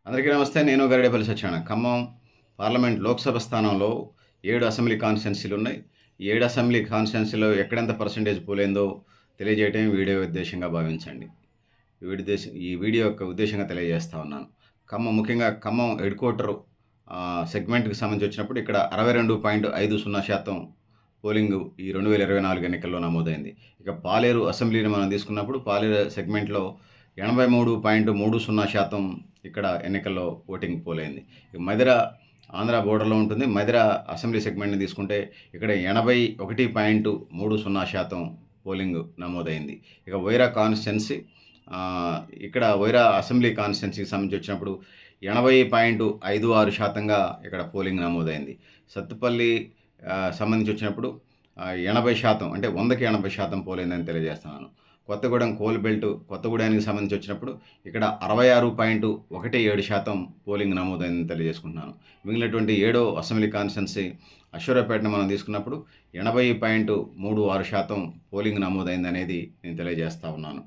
అందరికీ నమస్తే. నేను గరిడేపల్లి సత్యనారాయణ. ఖమ్మం పార్లమెంట్ లోక్సభ స్థానంలో 7 అసెంబ్లీ కాన్స్టిట్యున్సీలున్నాయి. ఈ 7 అసెంబ్లీ కాన్స్టిట్యున్సీలో ఎక్కడెంత పర్సెంటేజ్ పోలైందో తెలియజేయటమే వీడియో ఉద్దేశ్యంగా భావించండి. ఈ వీడియో యొక్క ఉద్దేశ్యంగా తెలియజేస్తా ఉన్నాను. ముఖ్యంగా ఖమ్మం హెడ్ క్వార్టర్ సెగ్మెంట్‌కి సంబంధించి వచ్చినప్పుడు ఇక్కడ 62.50% పోలింగు ఈ 2024 ఎన్నికల్లో నమోదైంది. ఇక పాలేరు అసెంబ్లీని మనం తీసుకున్నప్పుడు పాలేరు సెగ్మెంట్‌లో 83.30% ఇక్కడ ఎన్నికల్లో ఓటింగ్ పోలైంది. ఇక మధిర ఆంధ్ర బోర్డర్‌లో ఉంటుంది. మధిర అసెంబ్లీ సెగ్మెంట్‌ని తీసుకుంటే ఇక్కడ 81.30% పోలింగ్ నమోదైంది. ఇక వైరా కాన్స్టిట్యున్సీ ఇక్కడ వైరా అసెంబ్లీ కాన్స్టిట్యున్సీకి సంబంధించి వచ్చినప్పుడు 80.56%గా ఇక్కడ పోలింగ్ నమోదైంది. సత్తుపల్లి సంబంధించి వచ్చినప్పుడు 80% అంటే 100కి 80% పోలైందని తెలియజేస్తున్నాను. కొత్తగూడెం కోల్ బెల్ట్ కొత్తగూడెనికి సంబంధించి వచ్చినప్పుడు ఇక్కడ 66.17% పోలింగ్ నమోదైందని తెలియజేసుకుంటున్నాను. మిగిలినటువంటి 7వ అసెంబ్లీ కాన్స్టిట్యున్సీ అశ్వరావుపేటను మనం తీసుకున్నప్పుడు 80.36% పోలింగ్ నమోదైందనేది నేను తెలియజేస్తా ఉన్నాను.